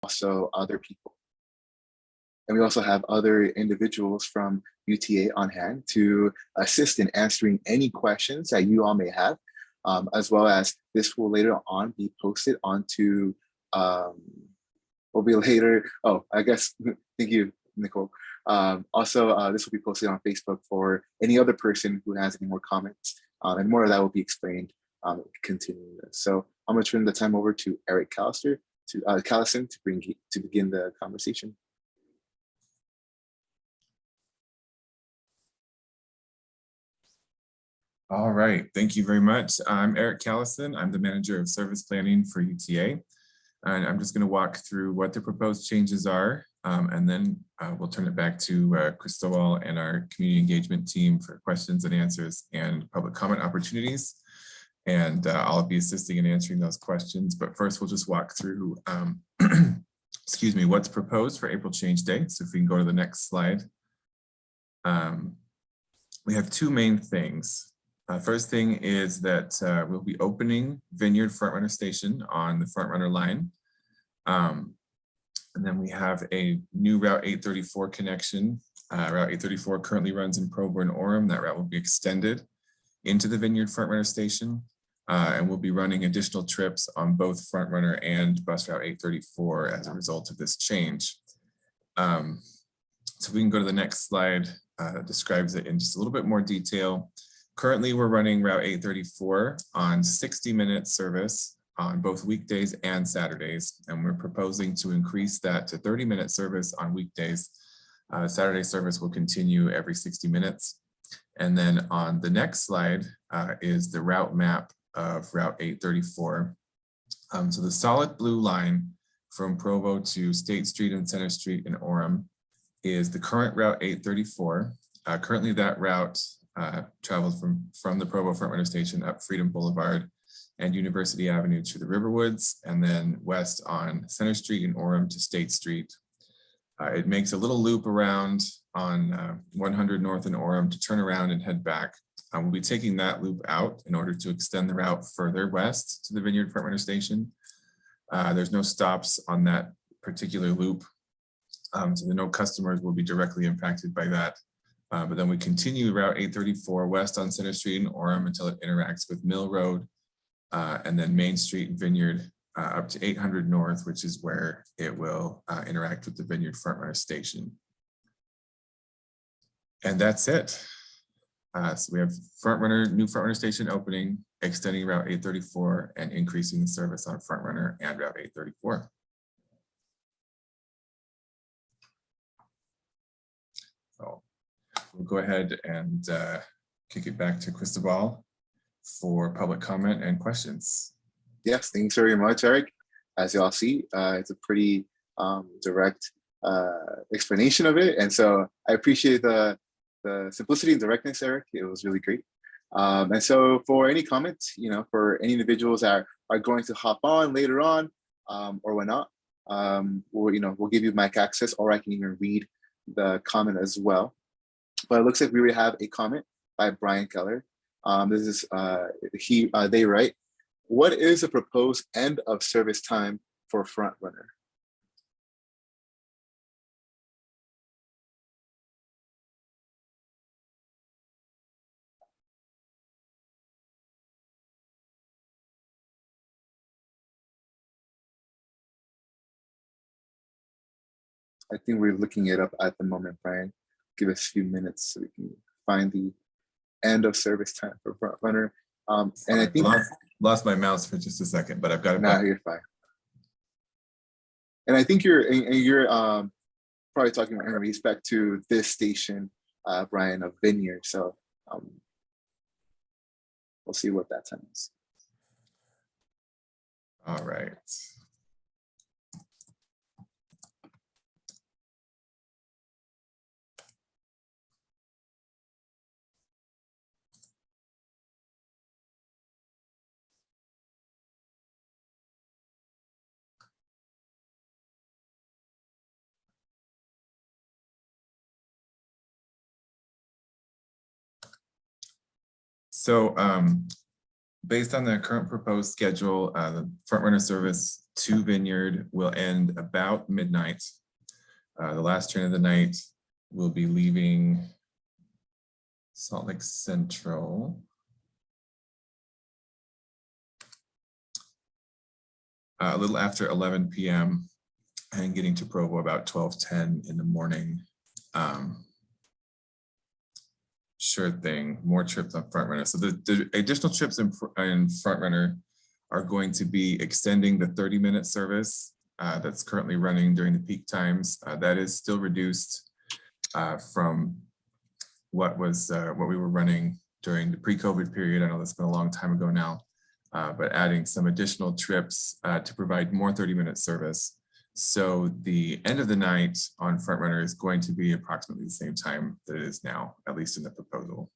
also other people. And we also have other individuals from UTA on hand to assist in answering any questions that you all may have, as well as this will later on be posted onto, will be later, oh, I guess, thank you, Nicole. Also, this will be posted on Facebook for any other person who has any more comments, and more of that will be explained continuing this. So I'm going to turn the time over to Eric Callison to begin the conversation. All right, thank you very much. I'm Eric Callison. I'm the manager of service planning for UTA. And I'm just going to walk through what the proposed changes are, and then we'll turn it back to Cristobal and our community engagement team for questions and answers and public comment opportunities. And I'll be assisting in answering those questions. But first, we'll just walk through, excuse me, what's proposed for April Change Day. So if we can go to the next slide. We have two main things. First thing is that we'll be opening Vineyard Frontrunner Station on the Frontrunner line. And then we have a new Route 834 connection. Route 834 currently runs in Provo and Orem. That route will be extended into the Vineyard Frontrunner Station. And we'll be running additional trips on both Frontrunner and Bus Route 834 as a result of this change. So we can go to the next slide, describes it in just a little bit more detail. Currently, we're running Route 834 on 60-minute service on both weekdays and Saturdays, and we're proposing to increase that to 30-minute service on weekdays. Saturday service will continue every 60 minutes. And then on the next slide is the route map of Route 834. So the solid blue line from Provo to State Street and Center Street in Orem is the current Route 834. Currently, that route travels from the Provo Frontrunner Station up Freedom Boulevard and University Avenue to the Riverwoods, and then west on Center Street in Orem to State Street. It makes a little loop around on 100 North in Orem to turn around and head back. We'll be taking that loop out in order to extend the route further west to the Vineyard Frontrunner Station. There's no stops on that particular loop, so no customers will be directly impacted by that. But then we continue Route 834 west on Center Street in Orem until it interacts with Mill Road, and then Main Street and Vineyard up to 800 North, which is where it will interact with the Vineyard Frontrunner Station. And that's it. So we have new Frontrunner Station opening, extending Route 834, and increasing the service on Frontrunner and Route 834. So we'll go ahead and kick it back to Cristobal for public comment and questions. Yes, thanks very much, Eric. As you all see, it's a pretty direct explanation of it. And so I appreciate the simplicity and directness, Eric. It was really great. And so for any comments, for any individuals that are going to hop on later on or whatnot, we'll give you mic access, or I can even read the comment as well. But it looks like we already have a comment by Brian Keller. This is, they write, what is the proposed end of service time for Frontrunner? I think we're looking it up at the moment, Brian. Give us a few minutes so we can find the end of service time for Frontrunner. And I think lost my mouse for just a second, but I've got it. No, you're fine. And I think you're probably talking in respect to this station, Brian, of Vineyard. So we'll see what that time is. All right. So Based on the current proposed schedule, the front runner service to Vineyard will end about midnight. The last train of the night will be leaving Salt Lake Central a little after 11 p.m. and getting to Provo about 12:10 in the morning. Sure thing, more trips on front runner. So the additional trips in front runner are going to be extending the 30-minute service that's currently running during the peak times. That is still reduced from what we were running during the pre-COVID period. I know that's been a long time ago now, but adding some additional trips to provide more 30-minute service. So the end of the night on front runner is going to be approximately the same time that it is now, at least in the proposal.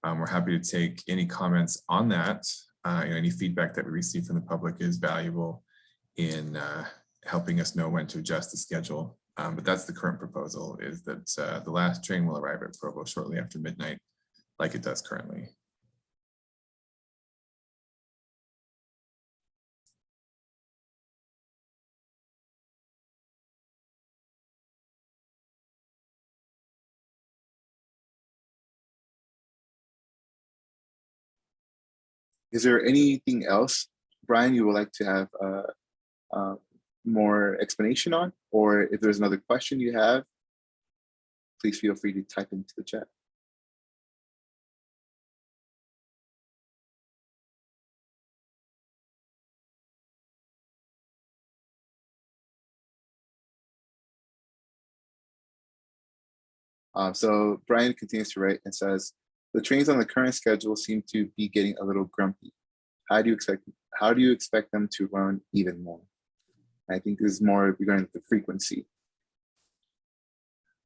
We're happy to take any comments on that. Any feedback that we receive from the public is valuable in helping us know when to adjust the schedule. But that's the current proposal, is that the last train will arrive at Provo shortly after midnight, like it does currently. Is there anything else, Brian, you would like to have more explanation on? Or if there's another question you have, please feel free to type into the chat. So Brian continues to write and says, the trains on the current schedule seem to be getting a little grumpy. How do you expect them to run even more? I think this is more regarding the frequency.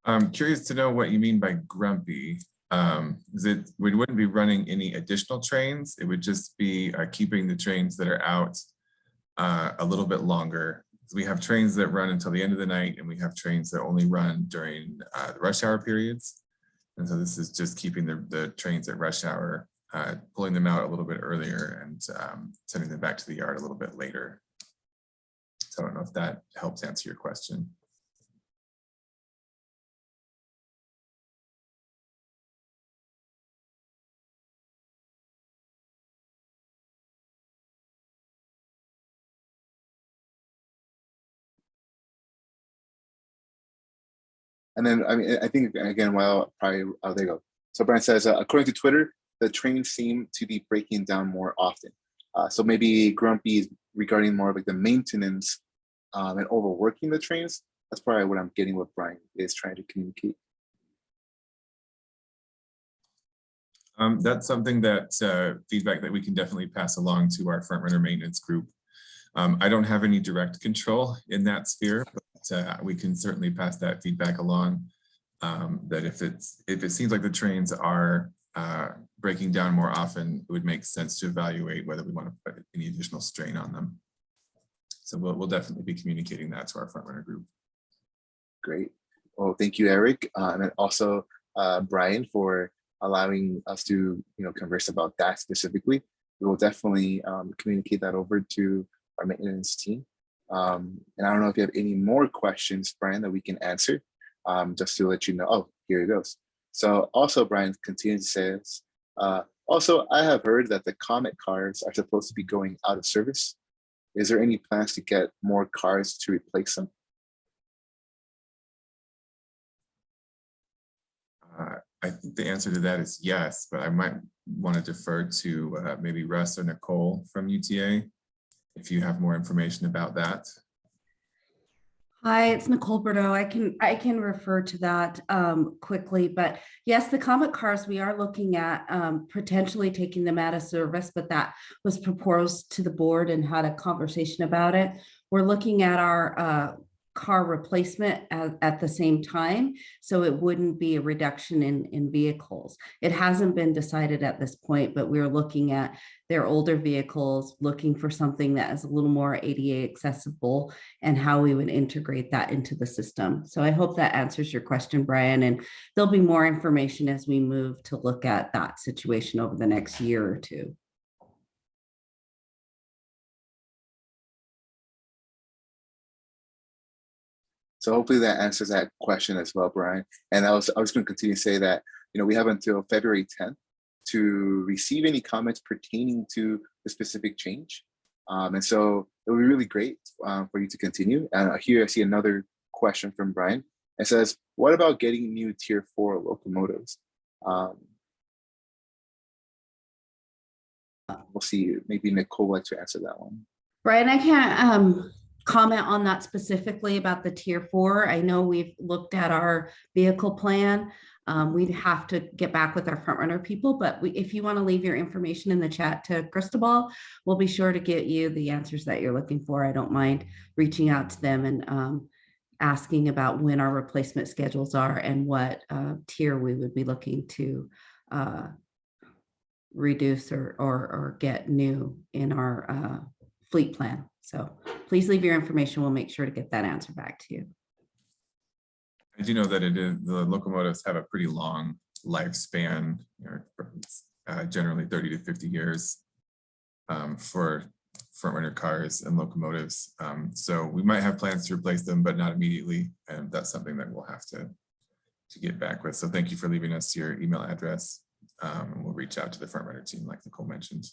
I'm curious to know what you mean by grumpy. We wouldn't be running any additional trains. It would just be keeping the trains that are out a little bit longer. We have trains that run until the end of the night, and we have trains that only run during the rush hour periods. And so this is just keeping the trains at rush hour, pulling them out a little bit earlier and sending them back to the yard a little bit later. So I don't know if that helps answer your question. And then, I mean, I think, again, well, probably, oh, there you go. So Brian says, according to Twitter, the trains seem to be breaking down more often. So maybe grumpy is regarding more of like the maintenance and overworking the trains. That's probably what I'm getting what Brian is trying to communicate. That's something that feedback that we can definitely pass along to our front runner maintenance group. I don't have any direct control in that sphere, but we can certainly pass that feedback along. That if it seems like the trains are breaking down more often, it would make sense to evaluate whether we want to put any additional strain on them. So we'll definitely be communicating that to our front runner group. Great. Well, thank you, Eric, and then also Brian, for allowing us to converse about that specifically. We will definitely communicate that over to our maintenance team. And I don't know if you have any more questions, Brian, that we can answer, just to let you know. Oh, here it goes. So also, Brian continues to say, also, I have heard that the Comet cars are supposed to be going out of service. Is there any plans to get more cars to replace them? I think the answer to that is yes, but I might want to defer to maybe Russ or Nicole from UTA if you have more information about that. Hi, it's Nicole Bordeaux. I can refer to that quickly, but yes, the Comet cars, we are looking at potentially taking them out of service, but that was proposed to the board and had a conversation about it. We're looking at our car replacement at the same time, so it wouldn't be a reduction in vehicles. It hasn't been decided at this point, but we're looking at their older vehicles, looking for something that is a little more ADA accessible and how we would integrate that into the system. So I hope that answers your question, Brian, and there'll be more information as we move to look at that situation over the next year or two. So hopefully that answers that question as well, Brian. And I was going to continue to say that, we have until February 10th to receive any comments pertaining to the specific change. And so it would be really great for you to continue. Here I see another question from Brian. It says, what about getting new Tier 4 locomotives? We'll see, maybe Nicole would like to answer that one. Brian, I can't comment on that specifically about the Tier 4. I know we've looked at our vehicle plan. We'd have to get back with our front runner people, but if you want to leave your information in the chat to Cristobal, we'll be sure to get you the answers that you're looking for. I don't mind reaching out to them and asking about when our replacement schedules are and what tier we would be looking to reduce or get new in our fleet plan. So please leave your information. We'll make sure to get that answer back to you. I do know that the locomotives have a pretty long lifespan, generally 30 to 50 years for front runner cars and locomotives. So we might have plans to replace them, but not immediately. And that's something that we'll have to get back with. So thank you for leaving us your email address. And we'll reach out to the front runner team like Nicole mentioned.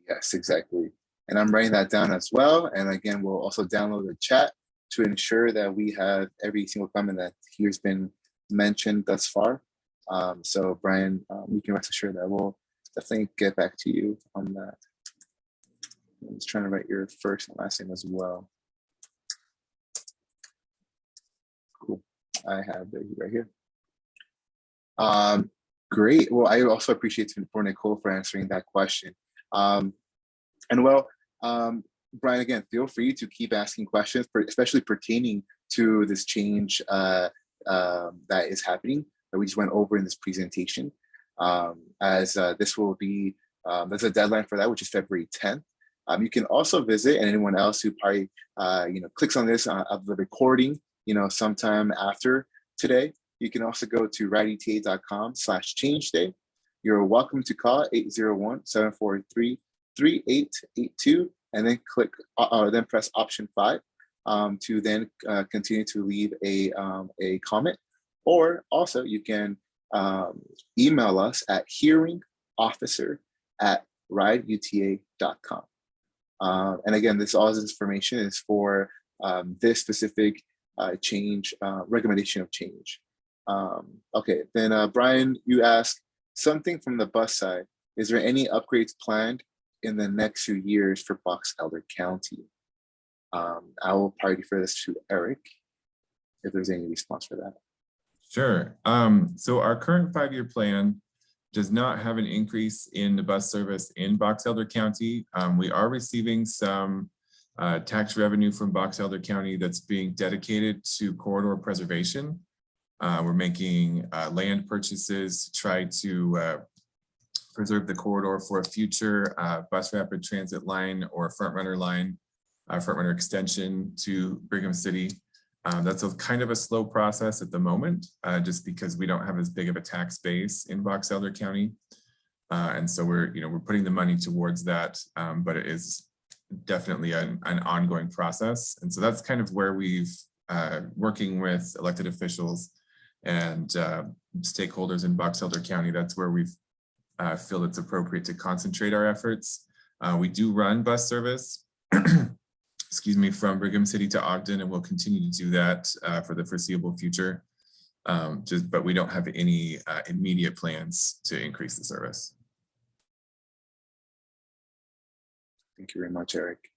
Yes, exactly. And I'm writing that down as well. And again, we'll also download the chat to ensure that we have every single comment that here's been mentioned thus far. So Brian, you can rest assured that we'll definitely get back to you on that. I'm just trying to write your first and last name as well. Cool, I have it right here. Great, well, I also appreciate for Nicole for answering that question. Brian, again, feel free to keep asking questions, especially pertaining to this change that is happening that we just went over in this presentation. This will be, there's a deadline for that, which is February 10th. You can also visit, and anyone else who probably clicks on this of the recording, sometime after today, you can also go to rideuta.com/change day. You're welcome to call 801-743-3882 and then then press option 5 to then continue to leave a comment. Or also you can email us at hearingofficer@rideuta.com. And again, all this information is for this specific change, recommendation of change. Okay, then Brian, you asked something from the bus side. Is there any upgrades planned in the next few years for Box Elder County? I will probably defer this to Eric if there's any response for that. Sure. So our current 5-year plan does not have an increase in the bus service in Box Elder County. We are receiving some tax revenue from Box Elder County that's being dedicated to corridor preservation. We're making land purchases to try to preserve the corridor for a future bus rapid transit line or front runner line, front runner extension to Brigham City. That's kind of a slow process at the moment, just because we don't have as big of a tax base in Box Elder County. And so we're putting the money towards that, but it is definitely an ongoing process. And so that's kind of where we've working with elected officials and stakeholders in Box Elder County. That's where we've feel it's appropriate to concentrate our efforts. We do run bus service, excuse me, from Brigham City to Ogden, and we'll continue to do that for the foreseeable future. But we don't have any immediate plans to increase the service. Thank you very much, Eric.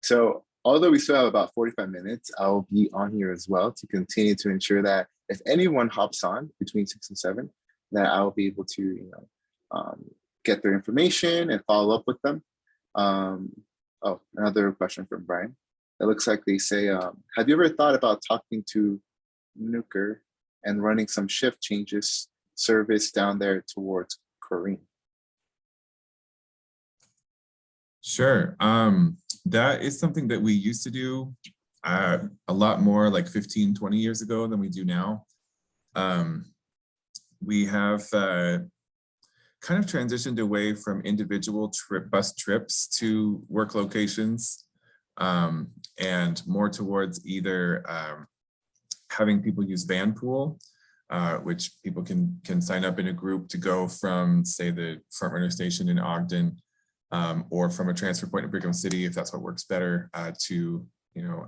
So although we still have about 45 minutes, I'll be on here as well to continue to ensure that if anyone hops on between 6 and 7, that I'll be able to, get their information and follow up with them. Oh, another question from Brian. It looks like they say, have you ever thought about talking to Nuker and running some shift changes service down there towards Kareem? Sure. That is something that we used to do a lot more like 15, 20 years ago than we do now. We have kind of transitioned away from individual bus trips to work locations, and more towards either having people use van pool, which people can sign up in a group to go from, say, the front runner station in Ogden, or from a transfer point in Brigham City, if that's what works better, to, you know,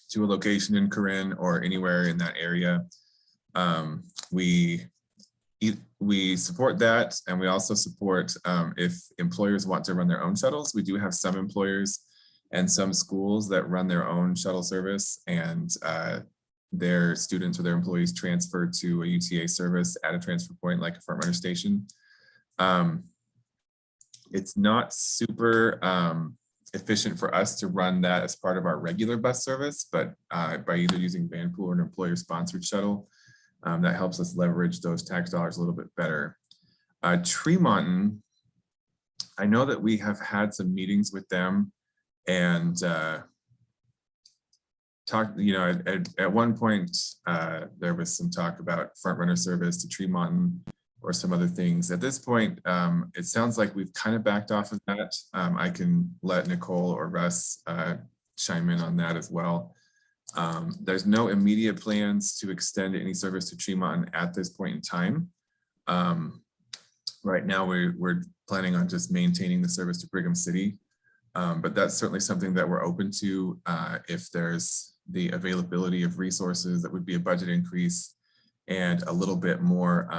to a location in Corinne or anywhere in that area. We support that, and we also support if employers want to run their own shuttles. We do have some employers and some schools that run their own shuttle service, and their students or their employees transfer to a UTA service at a transfer point like a front runner station. It's not super efficient for us to run that as part of our regular bus service, but by either using Vanpool or an employer sponsored shuttle, that helps us leverage those tax dollars a little bit better. Tremonton, I know that we have had some meetings with them, and talked, you know, at one point there was some talk about front runner service to Tremonton or some other things. At this point, it sounds like we've kind of backed off of that. I can let Nicole or Russ chime in on that as well. There's no immediate plans to extend any service to Tremonton at this point in time. Right now, we're planning on just maintaining the service to Brigham City, but that's certainly something that we're open to if there's the availability of resources. That would be a budget increase and a little bit more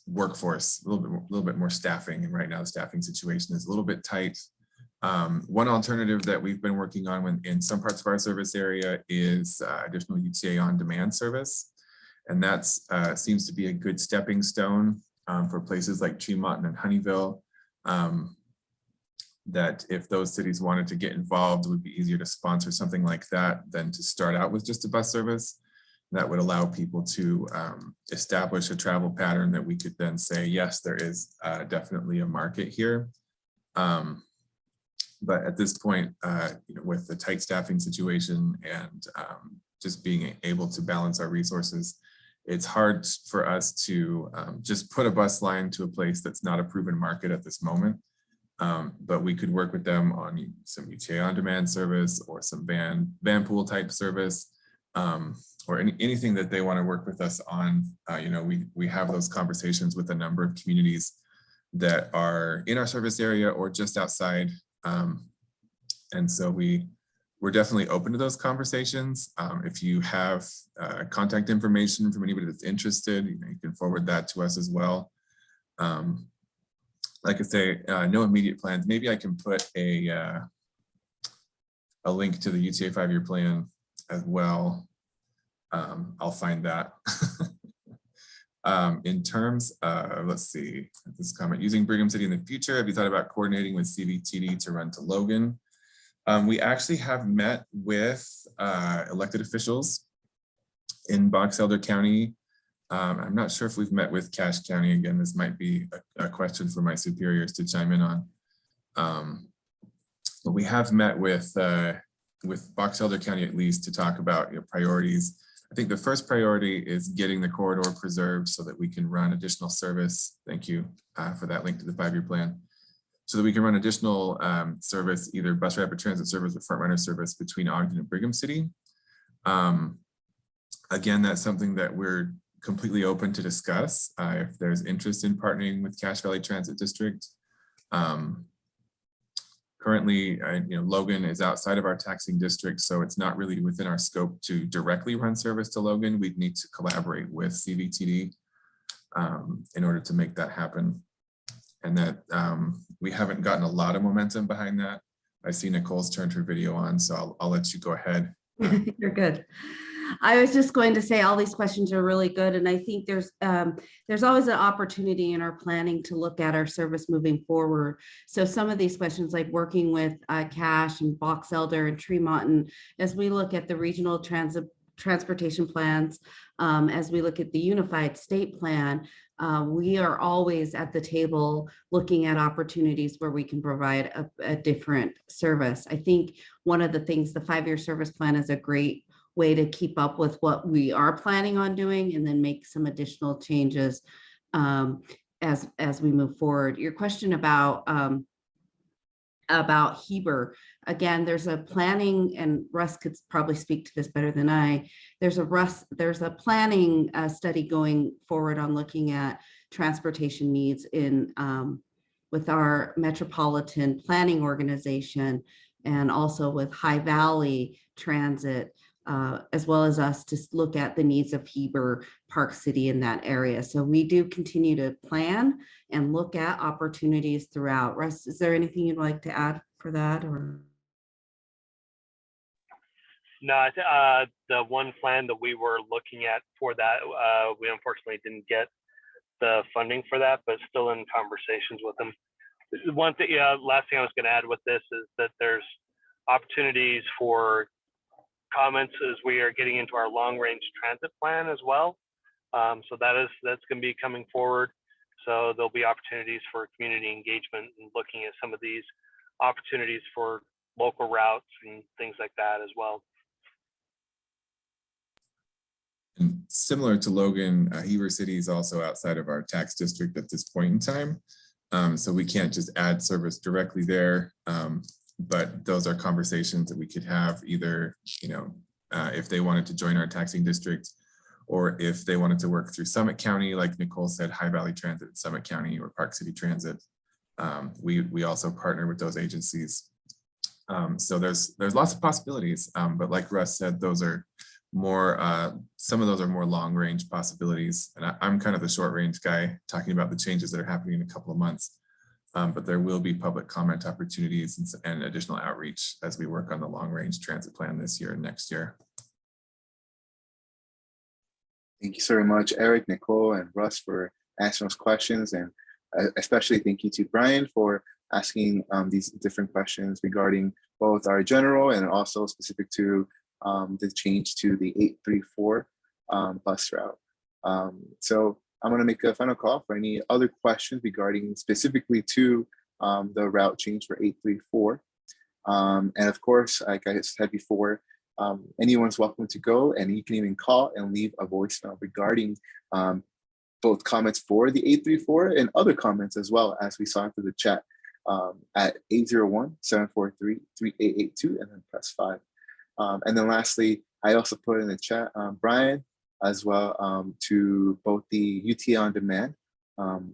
workforce, a little bit more staffing. And right now the staffing situation is a little bit tight. One alternative that we've been working on in some parts of our service area is additional UTA on-demand service. And that's seems to be a good stepping stone for places like Tremonton and Honeyville, that if those cities wanted to get involved, it would be easier to sponsor something like that than to start out with just a bus service. That would allow people to establish a travel pattern that we could then say, yes, there is definitely a market here. But at this point, you know, with the tight staffing situation and just being able to balance our resources, it's hard for us to just put a bus line to a place that's not a proven market at this moment. But we could work with them on some UTA on-demand service or some van pool type service, or anything that they want to work with us on. You know, we have those conversations with a number of communities that are in our service area or just outside. And so we're definitely open to those conversations. If you have contact information from anybody that's interested, you know, you can forward that to us as well. Like I say, no immediate plans. Maybe I can put a link to the UTA 5-year plan as well. I'll find that. In terms of, let's see, this comment, using Brigham City in the future, have you thought about coordinating with CVTD to run to Logan? We actually have met with elected officials in Box Elder County. I'm not sure if we've met with Cache County. Again, this might be a question for my superiors to chime in on. But we have met with Box Elder County at least to talk about, you know, priorities. I think the first priority is getting the corridor preserved so that we can run additional service. Thank you for that link to the 5-year plan. So that we can run additional service, either bus rapid transit service or front runner service between Ogden and Brigham City. Again, that's something that we're completely open to discuss if there's interest in partnering with Cache Valley Transit District. Currently, you know, Logan is outside of our taxing district, so it's not really within our scope to directly run service to Logan. We'd need to collaborate with CVTD in order to make that happen. And that we haven't gotten a lot of momentum behind that. I see Nicole's turned her video on, so I'll let you go ahead. You're good. I was just going to say all these questions are really good, and I think there's always an opportunity in our planning to look at our service moving forward. So some of these questions, like working with Cache and Box Elder and Tremonton, as we look at the regional transportation plans, as we look at the unified state plan, we are always at the table looking at opportunities where we can provide a different service. I think one of the things, the 5-year service plan is a great way to keep up with what we are planning on doing and then make some additional changes as we move forward. Your question about Heber, again, there's a planning, and Russ could probably speak to this better than I. There's a planning study going forward on looking at transportation needs in with our metropolitan planning organization, and also with High Valley Transit, as well as us, to look at the needs of Heber, Park City in that area. So we do continue to plan and look at opportunities throughout. Russ, is there anything you'd like to add for that? Or no, the one plan that we were looking at for that, we unfortunately didn't get the funding for that, but still in conversations with them. One thing, last thing I was going to add with this is that there's opportunities for comments as we are getting into our long range transit plan as well. So that's going to be coming forward. So there'll be opportunities for community engagement and looking at some of these opportunities for local routes and things like that as well. And similar to Logan, Heber City is also outside of our tax district at this point in time. So we can't just add service directly there. But those are conversations that we could have, either, if they wanted to join our taxing district, or if they wanted to work through Summit County, like Nicole said, High Valley Transit, Summit County, or Park City Transit. We also partner with those agencies. So there's lots of possibilities, but like Russ said, those are more, some of those are more long range possibilities. And I'm kind of the short range guy, talking about the changes that are happening in a couple of months. But there will be public comment opportunities and additional outreach as we work on the long range transit plan this year and next year. Thank you so very much, Eric, Nicole, and Russ, for answering those questions. And especially thank you to Brian for asking these different questions regarding both our general and also specific to the change to the 834 bus route. So I'm going to make a final call for any other questions regarding specifically to the route change for 834. And of course, like I said before, anyone's welcome to go, and you can even call and leave a voicemail regarding both comments for the 834 and other comments as well, as we saw through the chat at 801-743-3882, and then press 5. And then lastly, I also put in the chat, Brian, as well, to both the UTA on demand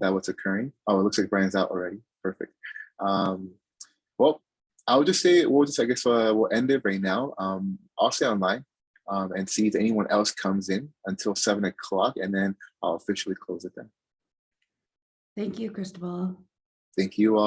that was occurring. Oh, it looks like Brian's out already. Perfect. Well, I'll just say, I guess we'll end it right now. I'll stay online and see if anyone else comes in until 7 o'clock, and then I'll officially close it then. thank you, Cristobal. Thank you all.